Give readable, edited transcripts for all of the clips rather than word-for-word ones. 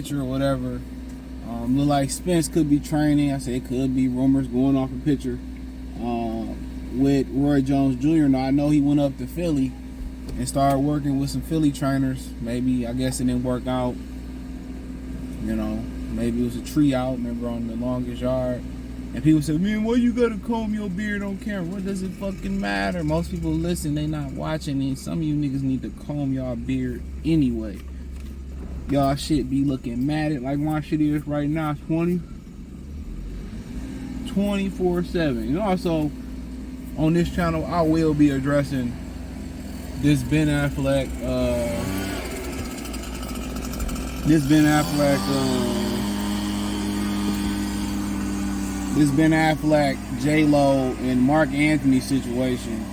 picture or whatever. Look like Spence could be training. I say it could be rumors going off a picture with Roy Jones Jr. Now I know he went up to Philly and started working with some Philly trainers. Maybe, I guess it didn't work out. You know, maybe it was a tree out, remember, on the longest yard. And people said, man, why you gotta comb your beard on camera? What does it fucking matter? Most people listen, they not watching, and some of you niggas need to comb y'all beard anyway. Y'all shit be looking matted like my shit is right now, 24/7. And also, on this channel, I will be addressing this Ben Affleck, J-Lo, and Mark Anthony situation.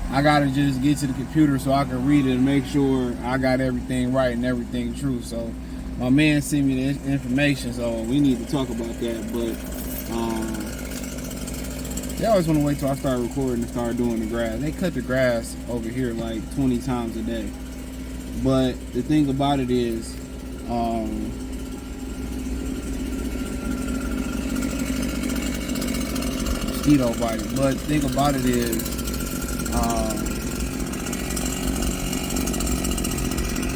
I gotta just get to the computer so I can read it and make sure I got everything right and everything true. So my man sent me the information, so we need to talk about that. But they always want to wait till I start recording and start doing the grass. They cut the grass over here like 20 times a day. But the thing about it is, mosquito biting. But the thing about it is,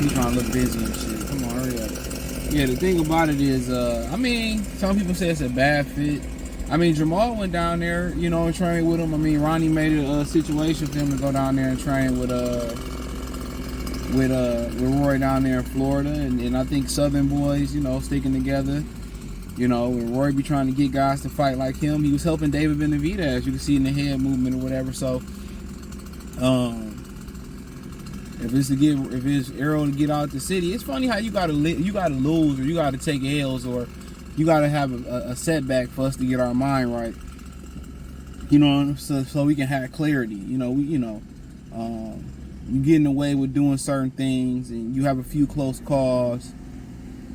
he's trying to look busy and shit. Come on, hurry up. Yeah, the thing about it is, I mean, some people say it's a bad fit. I mean, Jamal went down there, you know, and trained with him. I mean, Ronnie made a situation for him to go down there and train with Roy down there in Florida, and I think Southern boys, you know, sticking together. You know, when Roy be trying to get guys to fight like him, he was helping David Benavidez, as you can see in the head movement or whatever. So, if it's Errol to get out the city, it's funny how you gotta lose, or you gotta take L's, or you gotta have a setback for us to get our mind right. You know, so we can have clarity. You know, you getting away with doing certain things, and you have a few close calls,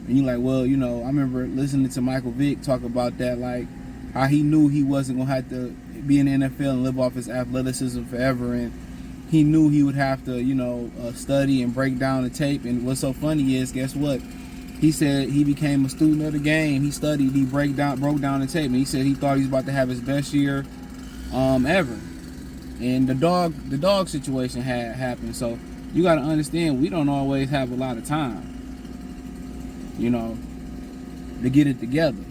and you're like, well, you know, I remember listening to Michael Vick talk about that, like how he knew he wasn't gonna have to be in the NFL and live off his athleticism forever, and he knew he would have to, you know, study and break down the tape. And what's so funny is, guess what? He said he became a student of the game. He studied, he broke down the tape, and he said he thought he was about to have his best year ever. And the dog situation had happened. So you got to understand, we don't always have a lot of time, you know, to get it together.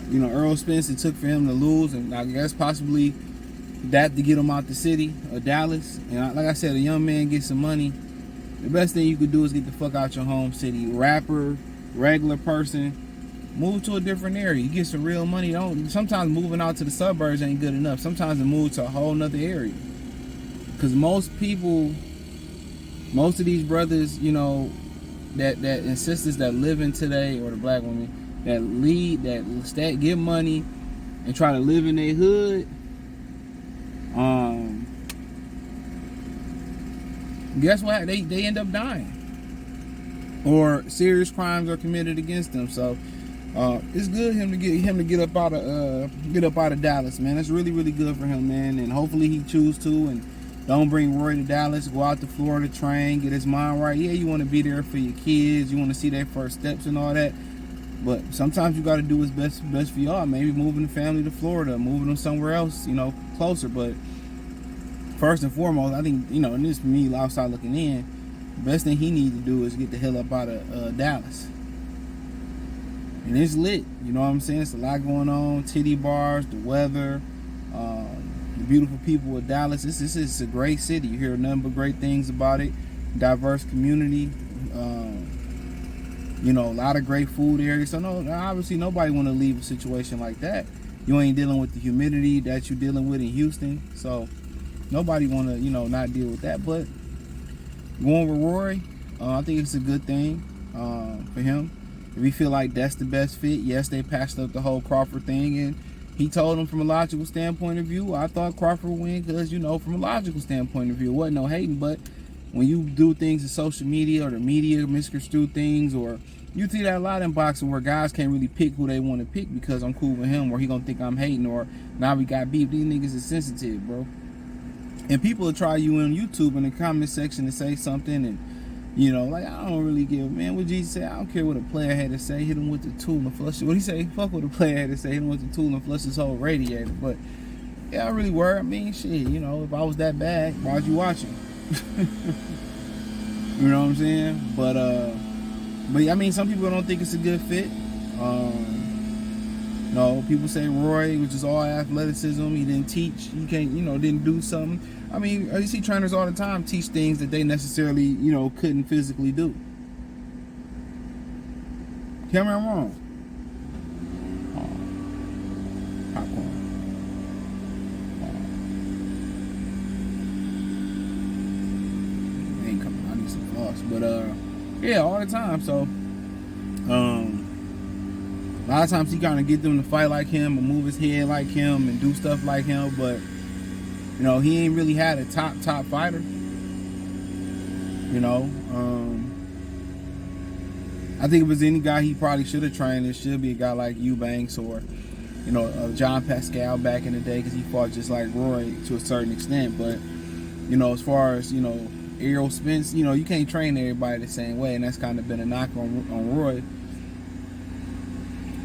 You know, Errol Spence, it took for him to lose, and I guess possibly that to get him out the city of Dallas. And like I said, a young man gets some money. The best thing you could do is get the fuck out your home city. Rapper, regular person, move to a different area. You get some real money. Sometimes moving out to the suburbs ain't good enough. Sometimes it move to a whole nother area. Because most of these brothers, you know, and sisters that live in today, or the black women that get money and try to live in their hood, guess what? They end up dying, or serious crimes are committed against them. So it's good to get up out of Dallas, man. That's really, really good for him, man. And hopefully he choose to, and don't bring Roy to Dallas. Go out to Florida, train, get his mind right. Yeah, you want to be there for your kids. You want to see their first steps and all that. But sometimes you got to do what's best for y'all. Maybe moving the family to Florida, moving them somewhere else, you know, closer. But first and foremost, I think, you know, and this for me, outside looking in, the best thing he needs to do is get the hell up out of Dallas. And it's lit, you know what I'm saying? It's a lot going on. Titty bars, the weather, the beautiful people of Dallas. This is a great city. You hear nothing but great things about it. Diverse community. You know, a lot of great food areas. So no, obviously nobody want to leave a situation like that. You ain't dealing with the humidity that you're dealing with in Houston. So nobody want to, you know, not deal with that. But going with Roy, I think it's a good thing for him. If he feel like that's the best fit, yes, they passed up the whole Crawford thing, and he told him from a logical standpoint of view, I thought Crawford would win because, you know, from a logical standpoint of view, it wasn't no hating. But when you do things in social media, or the media misconstrue things, or you see that a lot in boxing where guys can't really pick who they want to pick because I'm cool with him, or he gonna think I'm hating, or now we got beef. These niggas is sensitive, bro. And people will try you on YouTube in the comment section to say something, and you know, like, I don't really give, man, what Jesus say? I don't care what a player had to say. Hit him with the tool and flush it. What he say? Fuck what a player had to say. Hit him with the tool and flush his whole radiator. But yeah, I really worry. I mean, shit, you know, if I was that bad, why'd you watching? You know what I'm saying? But I mean, some people don't think it's a good fit. No, people say Roy, which is all athleticism, he didn't teach, he can't, you know, didn't do something. I mean, you see trainers all the time teach things that they necessarily, you know, couldn't physically do. Tell me I'm wrong. Popcorn. Ain't coming. I need some floss. But yeah, all the time. So a lot of times he kind of get them to fight like him, or move his head like him, and do stuff like him. But you know, he ain't really had a top fighter. You know, I think if it was any guy he probably should have trained, it should be a guy like Eubanks or, you know, John Pascal back in the day, because he fought just like Roy to a certain extent. But you know, as far as, you know, Errol, Spence, you know, you can't train everybody the same way, and that's kind of been a knock on Roy.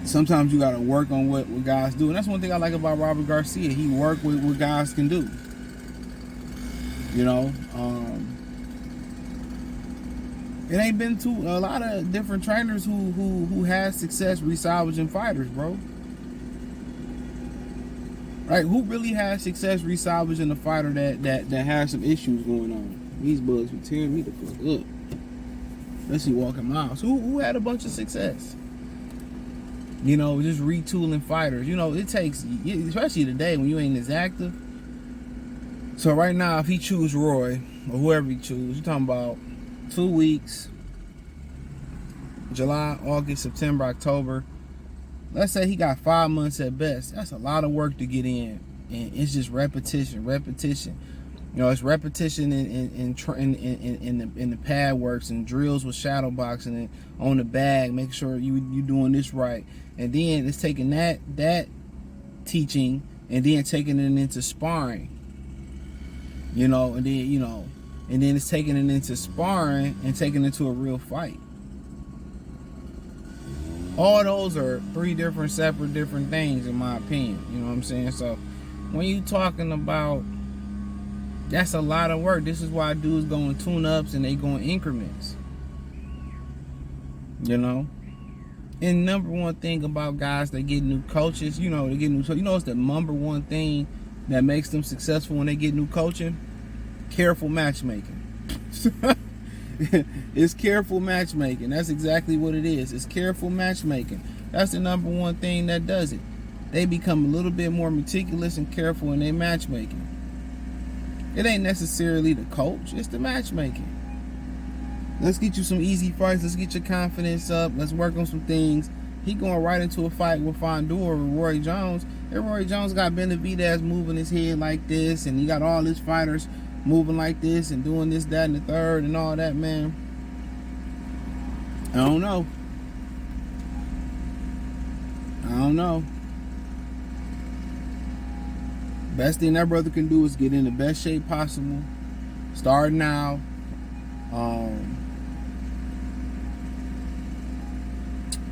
Sometimes you got to work on what guys do, and that's one thing I like about Robert Garcia. He worked with what guys can do. You know, it ain't been too a lot of different trainers who had success resalvaging fighters, bro. Right? Who really had success resalvaging a fighter that has some issues going on? These bugs be tearing me the fuck up. Especially walking miles. Who had a bunch of success? You know, just retooling fighters. You know, it takes, especially today when you ain't as active. So right now, if he choose Roy, or whoever he choose, you're talking about 2 weeks, July, August, September, October. Let's say he got 5 months at best. That's a lot of work to get in. And it's just repetition. You know, it's repetition in the pad works and drills with shadow boxing and on the bag, making sure you doing this right. And then it's taking that teaching and then taking it into sparring. You know, and then it's taking it into sparring and taking it to a real fight. All those are three separate different things, in my opinion. You know what I'm saying? So when you talking about, that's a lot of work. This is why dudes go in tune-ups and they go in increments. You know? And number one thing about guys that get new coaches, you know, it's the number one thing that makes them successful when they get new coaching? Careful matchmaking. It's careful matchmaking. That's exactly what it is. It's careful matchmaking. That's the number one thing that does it. They become a little bit more meticulous and careful in their matchmaking. It ain't necessarily the coach, it's the matchmaking. Let's get you some easy fights. Let's get your confidence up. Let's work on some things. He going right into a fight with Fondor with Roy Jones. And Roy Jones got Benavidez moving his head like this, and he got all his fighters moving like this and doing this, that, and the third and all that, man. I don't know. Best thing that brother can do is get in the best shape possible. Start now.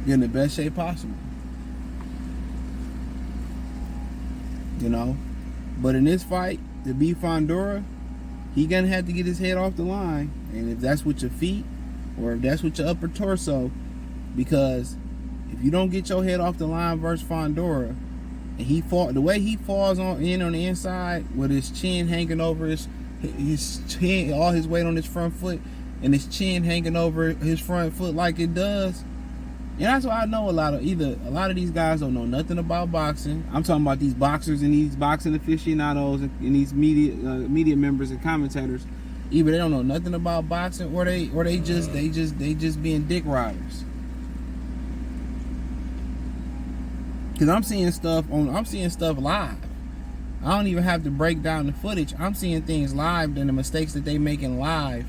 Get in the best shape possible. You know? But in this fight, to beat Fondora, he gonna have to get his head off the line. And if that's with your feet, or if that's with your upper torso, because if you don't get your head off the line versus Fondora, and the way he falls on the inside with his chin hanging over his chin, all his weight on his front foot, and his chin hanging over his front foot like it does. And that's why I know a lot of these guys don't know nothing about boxing. I'm talking about these boxers and these boxing aficionados and these media members and commentators. Either they don't know nothing about boxing, or they just being dick riders. Cause I'm seeing stuff live. I don't even have to break down the footage. I'm seeing things live and the mistakes that they making live.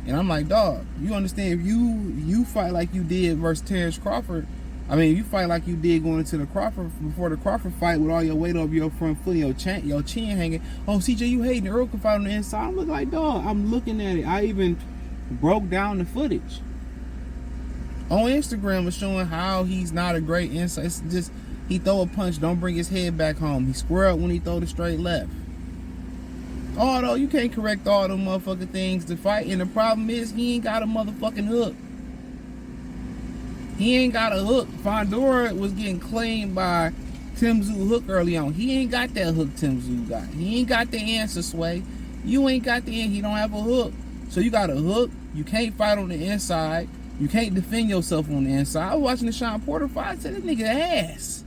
And I'm like, dog, you understand, if you fight like you did versus Terrence Crawford, I mean, you fight like you did going into the Crawford, before the Crawford fight with all your weight over your front foot, your chin hanging. Oh, CJ, you hating. Errol can fight on the inside. I'm looking like, dog, I'm looking at it. I even broke down the footage. On Instagram was showing how he's not a great inside. It's just, he throw a punch, don't bring his head back home. He square up when he throw the straight left. Although you can't correct all them motherfucking things to fight. And the problem is he ain't got a motherfucking hook. He ain't got a hook. Fondora was getting claimed by Tim Tszyu hook early on. He ain't got that hook Tim Tszyu got. He ain't got the answer, Sway. You ain't got the answer. He don't have a hook. So you got a hook. You can't fight on the inside. You can't defend yourself on the inside. I was watching the Sean Porter fight. I said, this nigga ass.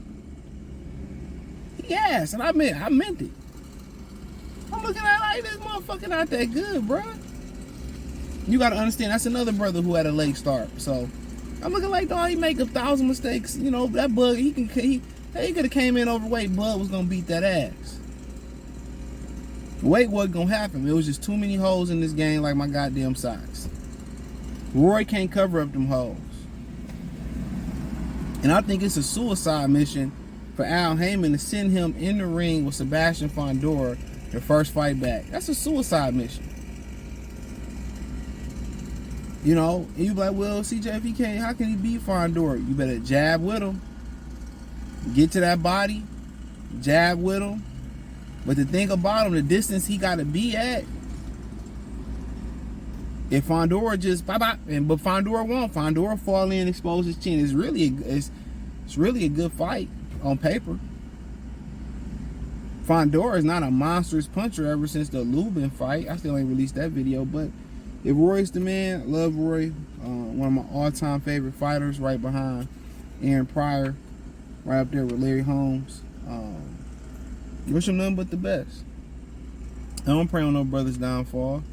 He ass. And I meant it. I'm looking at it like, this motherfucker not that good, bruh. You got to understand, that's another brother who had a late start. So I'm looking like, dog, he make 1,000 mistakes. You know, that Bud, he could have came in overweight. Bud was going to beat that ass. Weight wasn't going to happen. It was just too many holes in this game like my goddamn socks. Roy can't cover up them holes. And I think it's a suicide mission for Al Heyman to send him in the ring with Sebastian Fondora the first fight back. That's a suicide mission. You know, and you be like, well, CJ, if he can't, how can he beat Fondora? You better jab with him. Get to that body. Jab with him. But the thing about him, the distance he got to be at, if Fondora just but Fondora won't. Fondora fall in, expose his chin. It's really a good fight on paper. Fondora is not a monstrous puncher ever since the Lubin fight. I still ain't released that video, but if Roy's the man, I love Roy. One of my all-time favorite fighters, right behind Aaron Pryor, right up there with Larry Holmes. Wish him nothing but the best. I don't pray on no brother's downfall.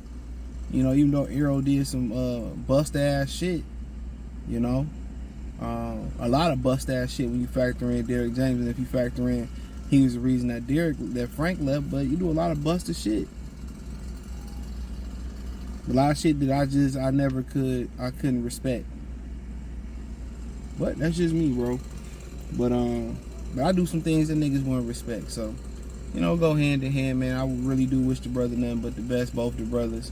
You know, even though Errol did some bust-ass shit, you know. A lot of bust-ass shit when you factor in Derrick James, and if you factor in he was the reason that Frank left, but you do a lot of busted shit. A lot of shit that I couldn't respect. But that's just me, bro. But I do some things that niggas wouldn't respect. So, you know, go hand in hand, man. I really do wish the brother nothing but the best, both the brothers.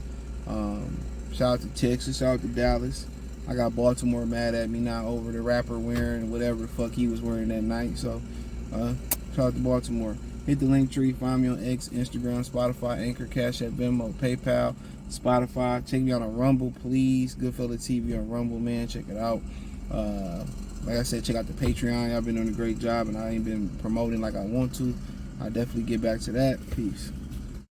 Shout out to Texas, shout out to Dallas. I got Baltimore mad at me now over the rapper wearing whatever the fuck he was wearing that night. So, shout out to Baltimore. Hit the link tree. Find me on X, Instagram, Spotify, Anchor, Cash App, Venmo, PayPal, Spotify. Check me out on Rumble, please. Goodfella TV on Rumble, man. Check it out. Like I said, check out the Patreon. Y'all been doing a great job, and I ain't been promoting like I want to. I'll definitely get back to that. Peace.